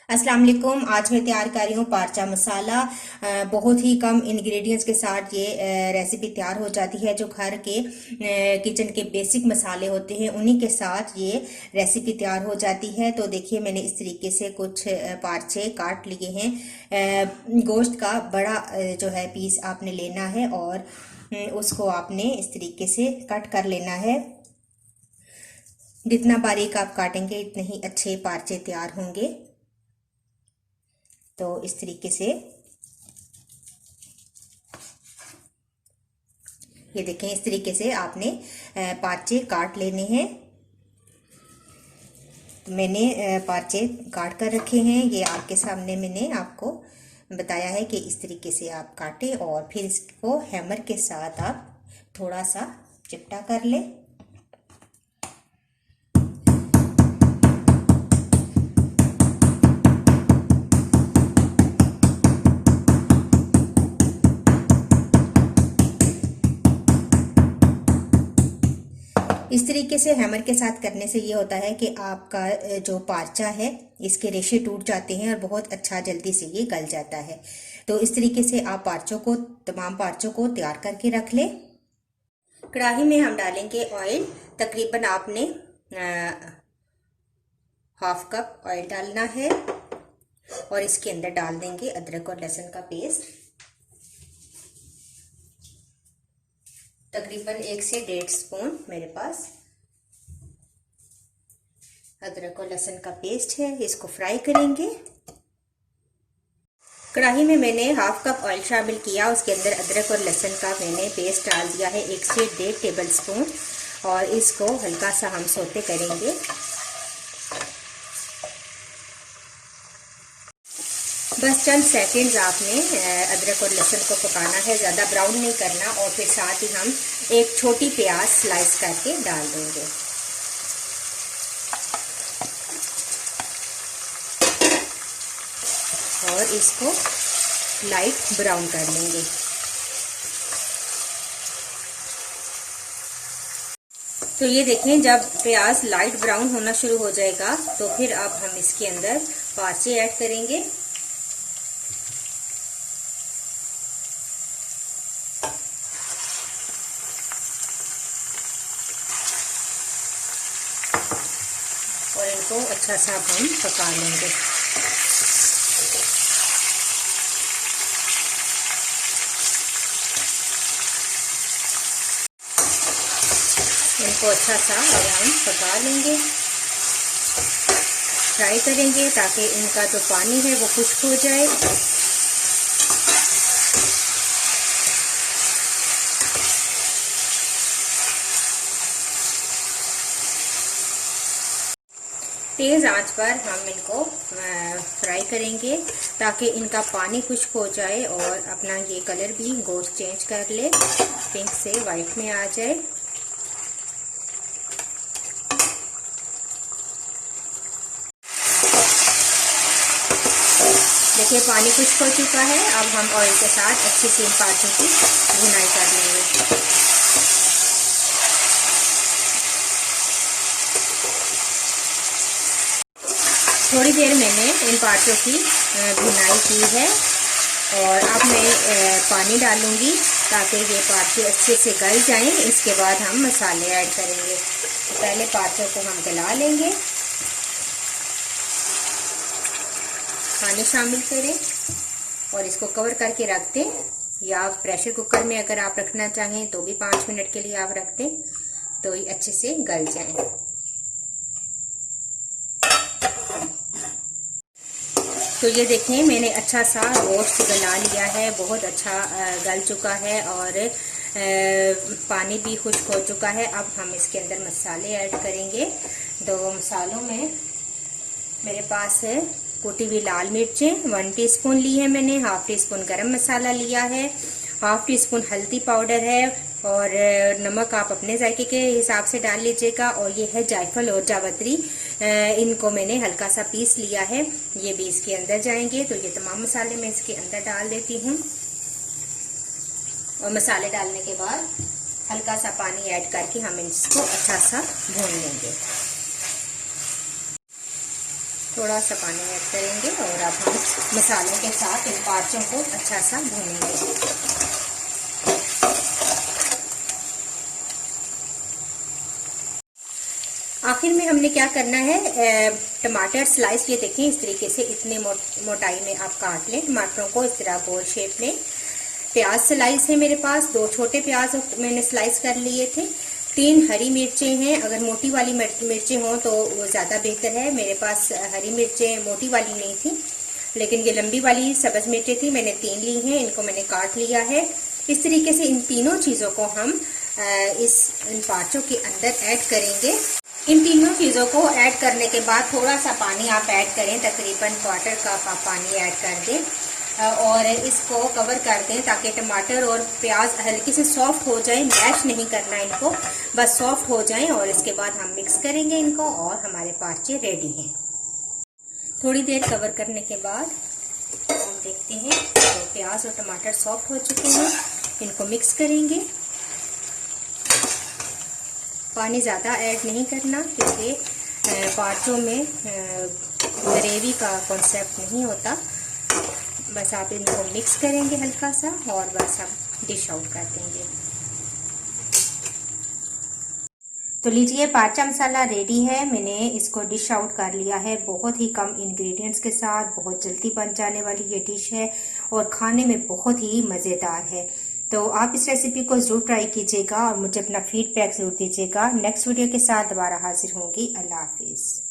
अस्सलाम वालेकुम। आज मैं तैयार कर रही हूँ पारचा मसाला। बहुत ही कम इंग्रेडिएंट्स के साथ ये रेसिपी तैयार हो जाती है। जो घर के किचन के बेसिक मसाले होते हैं उन्हीं के साथ ये रेसिपी तैयार हो जाती है। तो देखिए, मैंने इस तरीके से कुछ पारचे काट लिए हैं। गोश्त का बड़ा जो है पीस आपने लेना है और उसको आपने इस तरीके से कट कर लेना है। जितना बारीक आप काटेंगे इतने ही अच्छे पारचे तैयार होंगे। तो इस तरीके से ये देखें, इस तरीके से आपने पार्चे काट लेने हैं। तो मैंने पार्चे काट कर रखे हैं। ये आपके सामने मैंने आपको बताया है कि इस तरीके से आप काटें और फिर इसको हैमर के साथ आप थोड़ा सा चिपटा कर लें। इस तरीके से हैमर के साथ करने से ये होता है कि आपका जो पार्चा है इसके रेशे टूट जाते हैं और बहुत अच्छा जल्दी से ये गल जाता है। तो इस तरीके से आप तमाम पार्चों को तैयार करके रख लें। कढ़ाई में हम डालेंगे ऑयल। तकरीबन आपने हाफ कप ऑयल डालना है और इसके अंदर डाल देंगे अदरक और लहसुन का पेस्ट। तकरीबन 1 से 1.5 स्पून मेरे पास अदरक और लहसुन का पेस्ट है। इसको फ्राई करेंगे। कढ़ाई में मैंने हाफ कप ऑयल शामिल किया। उसके अंदर अदरक और लहसुन का मैंने पेस्ट डाल दिया है 1 से 1.5 टेबल स्पून और इसको हल्का सा हम सौते करेंगे। बस चंद सेकंड्स आपने अदरक और लहसुन को पकाना है, ज़्यादा ब्राउन नहीं करना। और फिर साथ ही हम एक छोटी प्याज स्लाइस करके डाल देंगे। और इसको लाइट ब्राउन कर लेंगे। तो ये देखें, जब प्याज लाइट ब्राउन होना शुरू हो जाएगा तो फिर अब हम इसके अंदर पार्चे ऐड करेंगे। और इनको अच्छा सा हम पका लेंगे। इनको अच्छा सा अब हम पका लेंगे, फ्राई करेंगे ताकि इनका जो पानी है वो खुश्क हो जाए। तेज़ आंच पर हम इनको फ्राई करेंगे ताकि इनका पानी खुश्क हो जाए और अपना ये कलर भी गोश्त चेंज कर ले, पिंक से वाइट में आ जाए। देखिए, पानी खुश्क हो चुका है। अब हम ऑयल के साथ अच्छी सी इन पार्चों की भुनाई कर लेंगे। थोड़ी देर मैंने इन पार्चों की भुनाई की है और अब मैं पानी डालूंगी ताकि ये पार्चे अच्छे से गल जाएं। इसके बाद हम मसाले ऐड करेंगे। तो पहले पार्चों को हम गला लेंगे। पानी शामिल करें और इसको कवर करके रख दें, या प्रेशर कुकर में अगर आप रखना चाहें तो भी 5 मिनट के लिए आप रख दें तो ये अच्छे से गल जाएं। तो ये देखें, मैंने अच्छा सा गोश्त गला लिया है, बहुत अच्छा गल चुका है और पानी भी खुश्क हो चुका है। अब हम इसके अंदर मसाले ऐड करेंगे। तो मसालों में मेरे पास है कुटी हुई लाल मिर्चें 1 टीस्पून ली है मैंने, हाफ टी स्पून गरम मसाला लिया है, हाफ टी स्पून हल्दी पाउडर है और नमक आप अपने जायके के हिसाब से डाल लीजिएगा। और ये है जायफल और जावित्री, इनको मैंने हल्का सा पीस लिया है, ये भी इसके अंदर जाएंगे। तो ये तमाम मसाले मैं इसके अंदर डाल देती हूँ और मसाले डालने के बाद हल्का सा पानी ऐड करके हम इसको अच्छा सा भून लेंगे। थोड़ा सा पानी ऐड करेंगे और अब हम मसालों के साथ इन पार्चों को अच्छा सा भूनेंगे। आखिर में हमने क्या करना है, टमाटर स्लाइस, ये देखें इस तरीके से इतने मोटाई में आप काट लें टमाटरों को, इस तरह गोल शेप में। प्याज स्लाइस है मेरे पास, 2 छोटे प्याज मैंने स्लाइस कर लिए थे। 3 हरी मिर्चें हैं, अगर मोटी वाली मिर्चें हों तो वो ज़्यादा बेहतर है। मेरे पास हरी मिर्चें मोटी वाली नहीं थी, लेकिन ये लंबी वाली सब्ज़ मिर्चें थी, मैंने 3 ली हैं, इनको मैंने काट लिया है। इस तरीके से इन तीनों चीज़ों को हम इन पार्चों के अंदर ऐड करेंगे। इन तीनों चीज़ों को ऐड करने के बाद थोड़ा सा पानी आप ऐड करें, तकरीबन 1/4 कप आप पानी ऐड कर दें और इसको कवर कर दें ताकि टमाटर और प्याज हल्के से सॉफ्ट हो जाए। मैश नहीं करना इनको, बस सॉफ्ट हो जाएं और इसके बाद हम मिक्स करेंगे इनको और हमारे पार्चे रेडी हैं। थोड़ी देर कवर करने के बाद हम देखते हैं तो प्याज और टमाटर सॉफ्ट हो चुके हैं। इनको मिक्स करेंगे। पानी ज़्यादा ऐड नहीं करना क्योंकि पार्चों में ग्रेवी का कॉन्सेप्ट नहीं होता। बस आप इनको मिक्स करेंगे हल्का सा और बस आप डिश आउट कर देंगे। तो लीजिए पार्चा मसाला रेडी है, मैंने इसको डिश आउट कर लिया है। बहुत ही कम इंग्रेडिएंट्स के साथ बहुत जल्दी बन जाने वाली ये डिश है और खाने में बहुत ही मज़ेदार है। तो आप इस रेसिपी को ज़रूर ट्राई कीजिएगा और मुझे अपना फीडबैक ज़रूर दीजिएगा। नेक्स्ट वीडियो के साथ दोबारा हाजिर होंगी। अल्लाह हाफिज़।